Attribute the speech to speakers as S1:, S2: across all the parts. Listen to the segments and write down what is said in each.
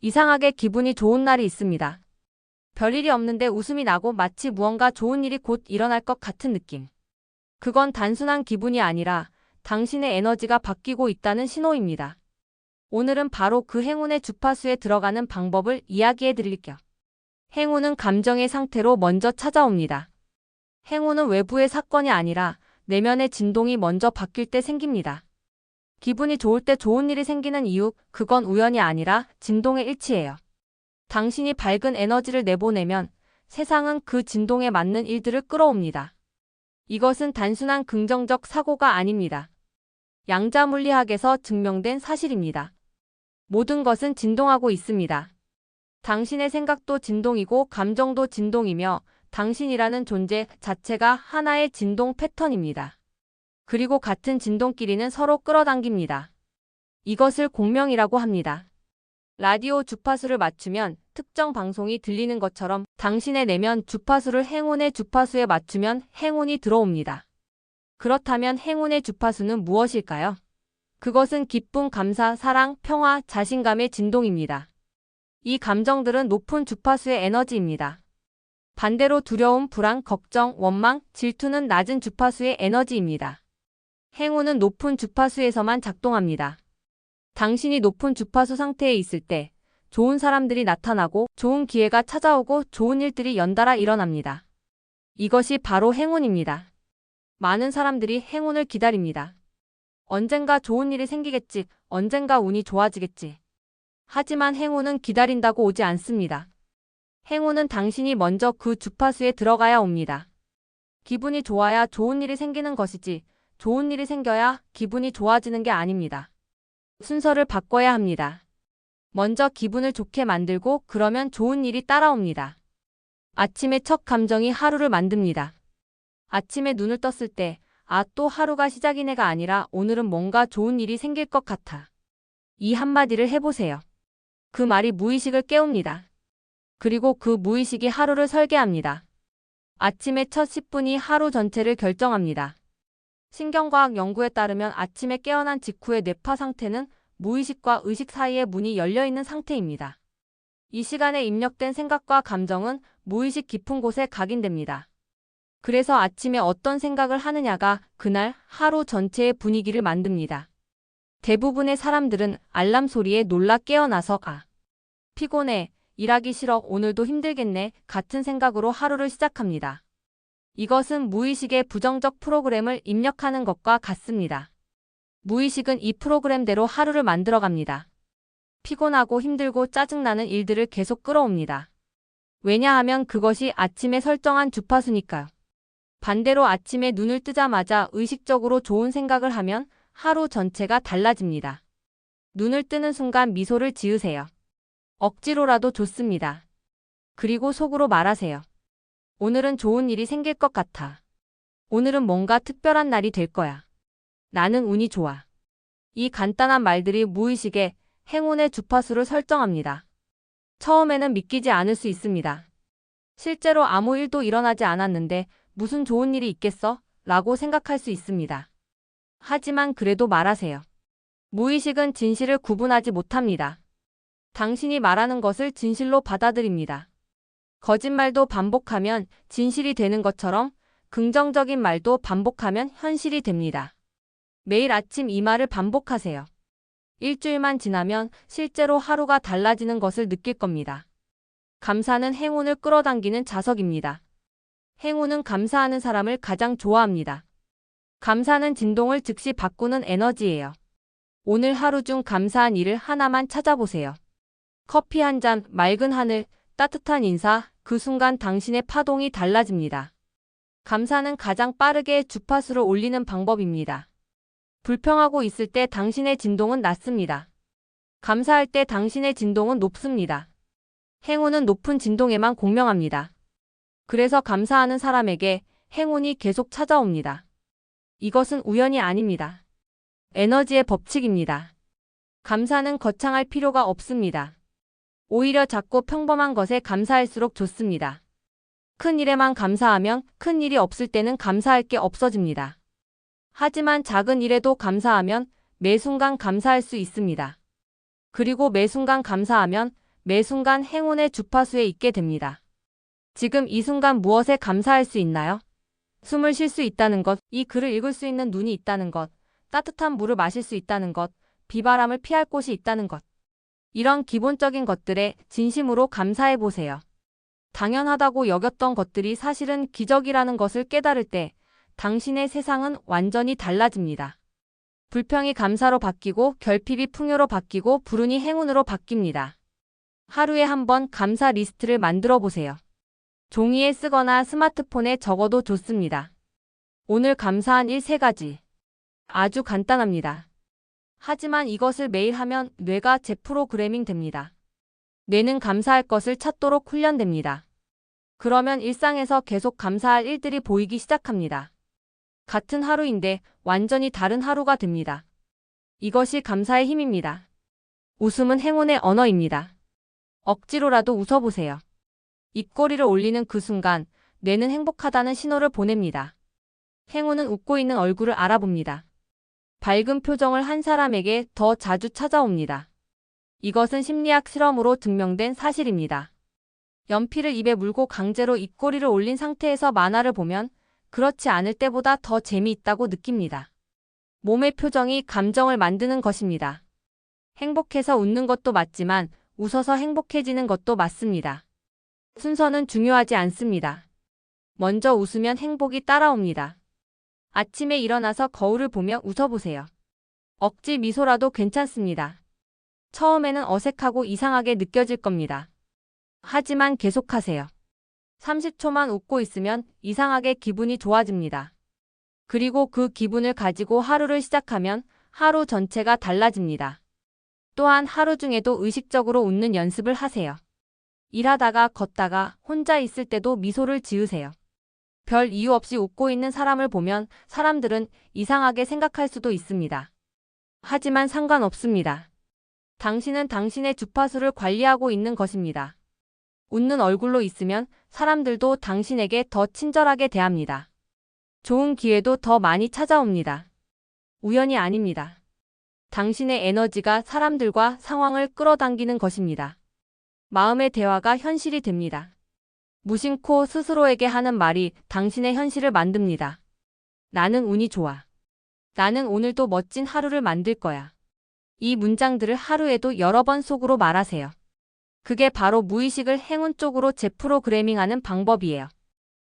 S1: 이상하게 기분이 좋은 날이 있습니다. 별일이 없는데 웃음이 나고 마치 무언가 좋은 일이 곧 일어날 것 같은 느낌. 그건 단순한 기분이 아니라 당신의 에너지가 바뀌고 있다는 신호입니다. 오늘은 바로 그 행운의 주파수에 들어가는 방법을 이야기해 드릴게요. 행운은 감정의 상태로 먼저 찾아옵니다. 행운은 외부의 사건이 아니라 내면의 진동이 먼저 바뀔 때 생깁니다. 기분이 좋을 때 좋은 일이 생기는 이유, 그건 우연이 아니라 진동의 일치예요. 당신이 밝은 에너지를 내보내면 세상은 그 진동에 맞는 일들을 끌어옵니다. 이것은 단순한 긍정적 사고가 아닙니다. 양자물리학에서 증명된 사실입니다. 모든 것은 진동하고 있습니다. 당신의 생각도 진동이고 감정도 진동이며 당신이라는 존재 자체가 하나의 진동 패턴입니다. 그리고 같은 진동끼리는 서로 끌어당깁니다. 이것을 공명이라고 합니다. 라디오 주파수를 맞추면 특정 방송이 들리는 것처럼 당신의 내면 주파수를 행운의 주파수에 맞추면 행운이 들어옵니다. 그렇다면 행운의 주파수는 무엇일까요? 그것은 기쁨, 감사, 사랑, 평화, 자신감의 진동입니다. 이 감정들은 높은 주파수의 에너지입니다. 반대로 두려움, 불안, 걱정, 원망, 질투는 낮은 주파수의 에너지입니다. 행운은 높은 주파수에서만 작동합니다. 당신이 높은 주파수 상태에 있을 때 좋은 사람들이 나타나고 좋은 기회가 찾아오고 좋은 일들이 연달아 일어납니다. 이것이 바로 행운입니다. 많은 사람들이 행운을 기다립니다. 언젠가 좋은 일이 생기겠지, 언젠가 운이 좋아지겠지. 하지만 행운은 기다린다고 오지 않습니다. 행운은 당신이 먼저 그 주파수에 들어가야 옵니다. 기분이 좋아야 좋은 일이 생기는 것이지, 좋은 일이 생겨야 기분이 좋아지는 게 아닙니다. 순서를 바꿔야 합니다. 먼저 기분을 좋게 만들고 그러면 좋은 일이 따라옵니다. 아침의 첫 감정이 하루를 만듭니다. 아침에 눈을 떴을 때, 아, 또 하루가 시작이네가 아니라 오늘은 뭔가 좋은 일이 생길 것 같아. 이 한마디를 해보세요. 그 말이 무의식을 깨웁니다. 그리고 그 무의식이 하루를 설계합니다. 아침의 첫 10분이 하루 전체를 결정합니다. 신경과학 연구에 따르면 아침에 깨어난 직후의 뇌파 상태는 무의식과 의식 사이의 문이 열려있는 상태입니다. 이 시간에 입력된 생각과 감정은 무의식 깊은 곳에 각인됩니다. 그래서 아침에 어떤 생각을 하느냐가 그날 하루 전체의 분위기를 만듭니다. 대부분의 사람들은 알람 소리에 놀라 깨어나서 피곤해, 일하기 싫어, 오늘도 힘들겠네 같은 생각으로 하루를 시작합니다. 이것은 무의식의 부정적 프로그램을 입력하는 것과 같습니다. 무의식은 이 프로그램대로 하루를 만들어갑니다. 피곤하고 힘들고 짜증나는 일들을 계속 끌어옵니다. 왜냐하면 그것이 아침에 설정한 주파수니까요. 반대로 아침에 눈을 뜨자마자 의식적으로 좋은 생각을 하면 하루 전체가 달라집니다. 눈을 뜨는 순간 미소를 지으세요. 억지로라도 좋습니다. 그리고 속으로 말하세요. 오늘은 좋은 일이 생길 것 같아. 오늘은 뭔가 특별한 날이 될 거야. 나는 운이 좋아. 이 간단한 말들이 무의식에 행운의 주파수를 설정합니다. 처음에는 믿기지 않을 수 있습니다. 실제로 아무 일도 일어나지 않았는데 무슨 좋은 일이 있겠어? 라고 생각할 수 있습니다. 하지만 그래도 말하세요. 무의식은 진실을 구분하지 못합니다. 당신이 말하는 것을 진실로 받아들입니다. 거짓말도 반복하면 진실이 되는 것처럼 긍정적인 말도 반복하면 현실이 됩니다. 매일 아침 이 말을 반복하세요. 일주일만 지나면 실제로 하루가 달라지는 것을 느낄 겁니다. 감사는 행운을 끌어당기는 자석입니다. 행운은 감사하는 사람을 가장 좋아합니다. 감사는 진동을 즉시 바꾸는 에너지예요. 오늘 하루 중 감사한 일을 하나만 찾아보세요. 커피 한 잔, 맑은 하늘, 따뜻한 인사, 그 순간 당신의 파동이 달라집니다. 감사는 가장 빠르게 주파수를 올리는 방법입니다. 불평하고 있을 때 당신의 진동은 낮습니다. 감사할 때 당신의 진동은 높습니다. 행운은 높은 진동에만 공명합니다. 그래서 감사하는 사람에게 행운이 계속 찾아옵니다. 이것은 우연이 아닙니다. 에너지의 법칙입니다. 감사는 거창할 필요가 없습니다. 오히려 작고 평범한 것에 감사할수록 좋습니다. 큰 일에만 감사하면 큰 일이 없을 때는 감사할 게 없어집니다. 하지만 작은 일에도 감사하면 매 순간 감사할 수 있습니다. 그리고 매 순간 감사하면 매 순간 행운의 주파수에 있게 됩니다. 지금 이 순간 무엇에 감사할 수 있나요? 숨을 쉴 수 있다는 것, 이 글을 읽을 수 있는 눈이 있다는 것, 따뜻한 물을 마실 수 있다는 것, 비바람을 피할 곳이 있다는 것. 이런 기본적인 것들에 진심으로 감사해 보세요. 당연하다고 여겼던 것들이 사실은 기적이라는 것을 깨달을 때 당신의 세상은 완전히 달라집니다. 불평이 감사로 바뀌고 결핍이 풍요로 바뀌고 불운이 행운으로 바뀝니다. 하루에 한 번 감사 리스트를 만들어 보세요. 종이에 쓰거나 스마트폰에 적어도 좋습니다. 오늘 감사한 일 3가지. 아주 간단합니다. 하지만 이것을 매일 하면 뇌가 재프로그래밍 됩니다. 뇌는 감사할 것을 찾도록 훈련됩니다. 그러면 일상에서 계속 감사할 일들이 보이기 시작합니다. 같은 하루인데 완전히 다른 하루가 됩니다. 이것이 감사의 힘입니다. 웃음은 행운의 언어입니다. 억지로라도 웃어보세요. 입꼬리를 올리는 그 순간 뇌는 행복하다는 신호를 보냅니다. 행운은 웃고 있는 얼굴을 알아봅니다. 밝은 표정을 한 사람에게 더 자주 찾아옵니다. 이것은 심리학 실험으로 증명된 사실입니다. 연필을 입에 물고 강제로 입꼬리를 올린 상태에서 만화를 보면 그렇지 않을 때보다 더 재미있다고 느낍니다. 몸의 표정이 감정을 만드는 것입니다. 행복해서 웃는 것도 맞지만 웃어서 행복해지는 것도 맞습니다. 순서는 중요하지 않습니다. 먼저 웃으면 행복이 따라옵니다. 아침에 일어나서 거울을 보며 웃어보세요. 억지 미소라도 괜찮습니다. 처음에는 어색하고 이상하게 느껴질 겁니다. 하지만 계속하세요. 30초만 웃고 있으면 이상하게 기분이 좋아집니다. 그리고 그 기분을 가지고 하루를 시작하면 하루 전체가 달라집니다. 또한 하루 중에도 의식적으로 웃는 연습을 하세요. 일하다가 걷다가 혼자 있을 때도 미소를 지으세요. 별 이유 없이 웃고 있는 사람을 보면 사람들은 이상하게 생각할 수도 있습니다. 하지만 상관없습니다. 당신은 당신의 주파수를 관리하고 있는 것입니다. 웃는 얼굴로 있으면 사람들도 당신에게 더 친절하게 대합니다. 좋은 기회도 더 많이 찾아옵니다. 우연이 아닙니다. 당신의 에너지가 사람들과 상황을 끌어당기는 것입니다. 마음의 대화가 현실이 됩니다. 무심코 스스로에게 하는 말이 당신의 현실을 만듭니다. 나는 운이 좋아. 나는 오늘도 멋진 하루를 만들 거야. 이 문장들을 하루에도 여러 번 속으로 말하세요. 그게 바로 무의식을 행운 쪽으로 재프로그래밍하는 방법이에요.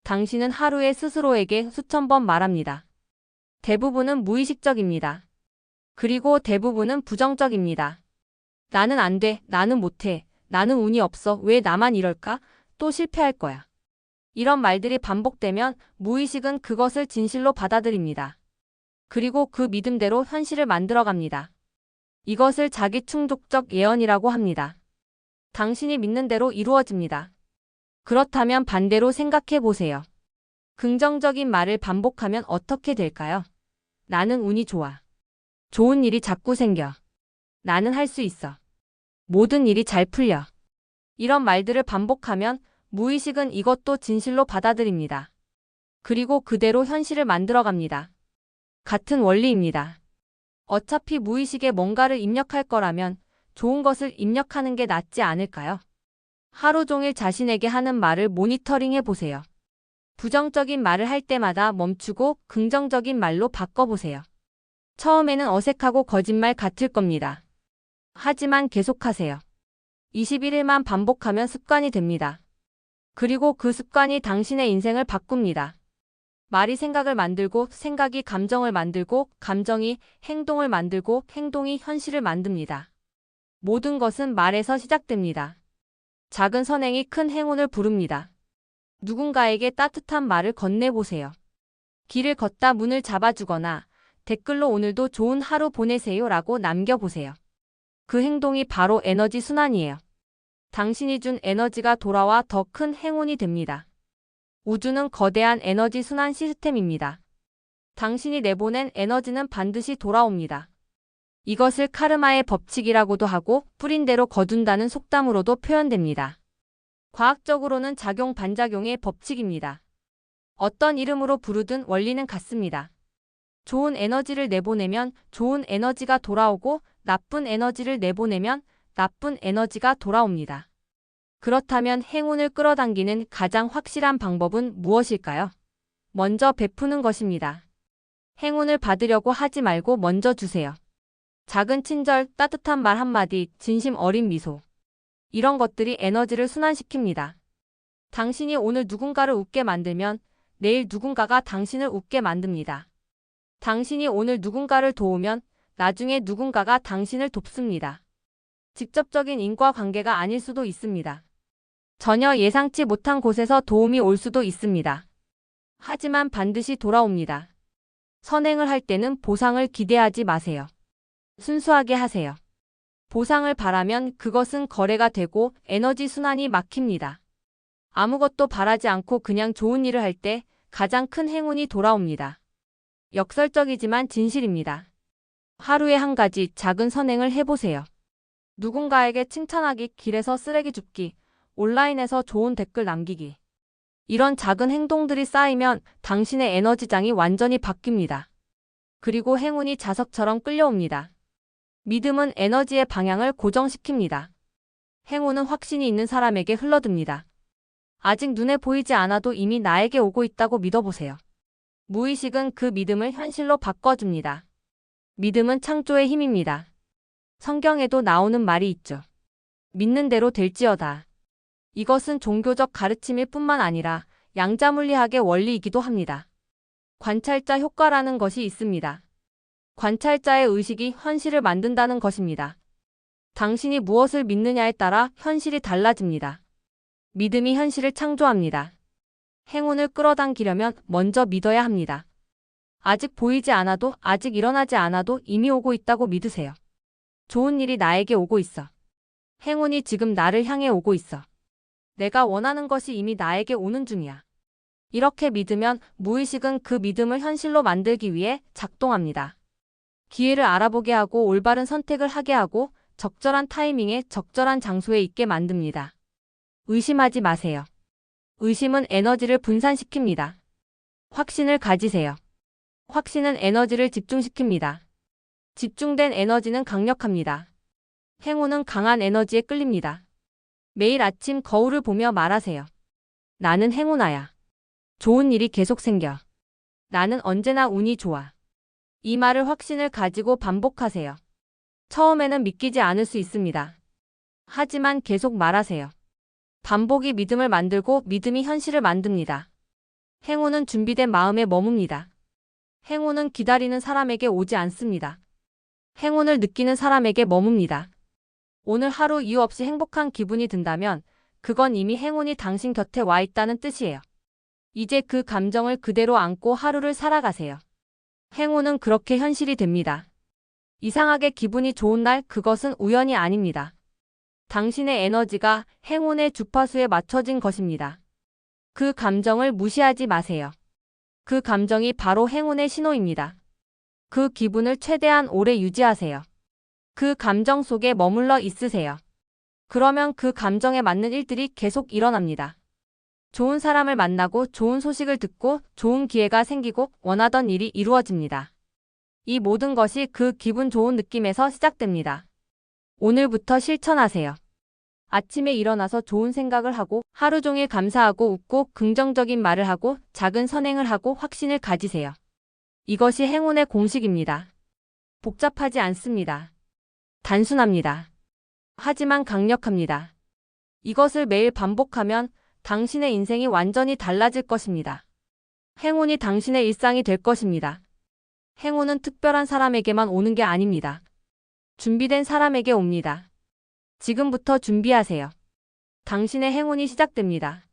S1: 당신은 하루에 스스로에게 수천 번 말합니다. 대부분은 무의식적입니다. 그리고 대부분은 부정적입니다. 나는 안 돼, 나는 못해, 나는 운이 없어, 왜 나만 이럴까? 또 실패할 거야. 이런 말들이 반복되면 무의식은 그것을 진실로 받아들입니다. 그리고 그 믿음대로 현실을 만들어갑니다. 이것을 자기 충족적 예언이라고 합니다. 당신이 믿는 대로 이루어집니다. 그렇다면 반대로 생각해 보세요. 긍정적인 말을 반복하면 어떻게 될까요? 나는 운이 좋아. 좋은 일이 자꾸 생겨. 나는 할 수 있어. 모든 일이 잘 풀려. 이런 말들을 반복하면 무의식은 이것도 진실로 받아들입니다. 그리고 그대로 현실을 만들어갑니다. 같은 원리입니다. 어차피 무의식에 뭔가를 입력할 거라면 좋은 것을 입력하는 게 낫지 않을까요? 하루 종일 자신에게 하는 말을 모니터링 해보세요. 부정적인 말을 할 때마다 멈추고 긍정적인 말로 바꿔보세요. 처음에는 어색하고 거짓말 같을 겁니다. 하지만 계속하세요. 21일만 반복하면 습관이 됩니다. 그리고 그 습관이 당신의 인생을 바꿉니다. 말이 생각을 만들고 생각이 감정을 만들고 감정이 행동을 만들고 행동이 현실을 만듭니다. 모든 것은 말에서 시작됩니다. 작은 선행이 큰 행운을 부릅니다. 누군가에게 따뜻한 말을 건네보세요. 길을 걷다 문을 잡아주거나 댓글로 오늘도 좋은 하루 보내세요 라고 남겨보세요. 그 행동이 바로 에너지 순환이에요. 당신이 준 에너지가 돌아와 더 큰 행운이 됩니다. 우주는 거대한 에너지 순환 시스템입니다. 당신이 내보낸 에너지는 반드시 돌아옵니다. 이것을 카르마의 법칙이라고도 하고 뿌린 대로 거둔다는 속담으로도 표현됩니다. 과학적으로는 작용 반작용의 법칙입니다. 어떤 이름으로 부르든 원리는 같습니다. 좋은 에너지를 내보내면 좋은 에너지가 돌아오고 나쁜 에너지를 내보내면 나쁜 에너지가 돌아옵니다. 그렇다면 행운을 끌어당기는 가장 확실한 방법은 무엇일까요? 먼저 베푸는 것입니다. 행운을 받으려고 하지 말고 먼저 주세요. 작은 친절, 따뜻한 말 한마디, 진심 어린 미소. 이런 것들이 에너지를 순환시킵니다. 당신이 오늘 누군가를 웃게 만들면 내일 누군가가 당신을 웃게 만듭니다. 당신이 오늘 누군가를 도우면 나중에 누군가가 당신을 돕습니다. 직접적인 인과관계가 아닐 수도 있습니다. 전혀 예상치 못한 곳에서 도움이 올 수도 있습니다. 하지만 반드시 돌아옵니다. 선행을 할 때는 보상을 기대하지 마세요. 순수하게 하세요. 보상을 바라면 그것은 거래가 되고 에너지 순환이 막힙니다. 아무것도 바라지 않고 그냥 좋은 일을 할 때 가장 큰 행운이 돌아옵니다. 역설적이지만 진실입니다. 하루에 한 가지 작은 선행을 해보세요. 누군가에게 칭찬하기, 길에서 쓰레기 줍기, 온라인에서 좋은 댓글 남기기. 이런 작은 행동들이 쌓이면 당신의 에너지장이 완전히 바뀝니다. 그리고 행운이 자석처럼 끌려옵니다. 믿음은 에너지의 방향을 고정시킵니다. 행운은 확신이 있는 사람에게 흘러듭니다. 아직 눈에 보이지 않아도 이미 나에게 오고 있다고 믿어보세요. 무의식은 그 믿음을 현실로 바꿔줍니다. 믿음은 창조의 힘입니다. 성경에도 나오는 말이 있죠. 믿는 대로 될지어다. 이것은 종교적 가르침일 뿐만 아니라 양자물리학의 원리이기도 합니다. 관찰자 효과라는 것이 있습니다. 관찰자의 의식이 현실을 만든다는 것입니다. 당신이 무엇을 믿느냐에 따라 현실이 달라집니다. 믿음이 현실을 창조합니다. 행운을 끌어당기려면 먼저 믿어야 합니다. 아직 보이지 않아도, 아직 일어나지 않아도 이미 오고 있다고 믿으세요. 좋은 일이 나에게 오고 있어. 행운이 지금 나를 향해 오고 있어. 내가 원하는 것이 이미 나에게 오는 중이야. 이렇게 믿으면 무의식은 그 믿음을 현실로 만들기 위해 작동합니다. 기회를 알아보게 하고 올바른 선택을 하게 하고 적절한 타이밍에 적절한 장소에 있게 만듭니다. 의심하지 마세요. 의심은 에너지를 분산시킵니다. 확신을 가지세요. 확신은 에너지를 집중시킵니다. 집중된 에너지는 강력합니다. 행운은 강한 에너지에 끌립니다. 매일 아침 거울을 보며 말하세요. 나는 행운아야. 좋은 일이 계속 생겨. 나는 언제나 운이 좋아. 이 말을 확신을 가지고 반복하세요. 처음에는 믿기지 않을 수 있습니다. 하지만 계속 말하세요. 반복이 믿음을 만들고 믿음이 현실을 만듭니다. 행운은 준비된 마음에 머뭅니다. 행운은 기다리는 사람에게 오지 않습니다. 행운을 느끼는 사람에게 머뭅니다. 오늘 하루 이유 없이 행복한 기분이 든다면 그건 이미 행운이 당신 곁에 와 있다는 뜻이에요. 이제 그 감정을 그대로 안고 하루를 살아가세요. 행운은 그렇게 현실이 됩니다. 이상하게 기분이 좋은 날, 그것은 우연이 아닙니다. 당신의 에너지가 행운의 주파수에 맞춰진 것입니다. 그 감정을 무시하지 마세요. 그 감정이 바로 행운의 신호입니다. 그 기분을 최대한 오래 유지하세요. 그 감정 속에 머물러 있으세요. 그러면 그 감정에 맞는 일들이 계속 일어납니다. 좋은 사람을 만나고 좋은 소식을 듣고 좋은 기회가 생기고 원하던 일이 이루어집니다. 이 모든 것이 그 기분 좋은 느낌에서 시작됩니다. 오늘부터 실천하세요. 아침에 일어나서 좋은 생각을 하고 하루 종일 감사하고 웃고 긍정적인 말을 하고 작은 선행을 하고 확신을 가지세요. 이것이 행운의 공식입니다. 복잡하지 않습니다. 단순합니다. 하지만 강력합니다. 이것을 매일 반복하면 당신의 인생이 완전히 달라질 것입니다. 행운이 당신의 일상이 될 것입니다. 행운은 특별한 사람에게만 오는 게 아닙니다. 준비된 사람에게 옵니다. 지금부터 준비하세요. 당신의 행운이 시작됩니다.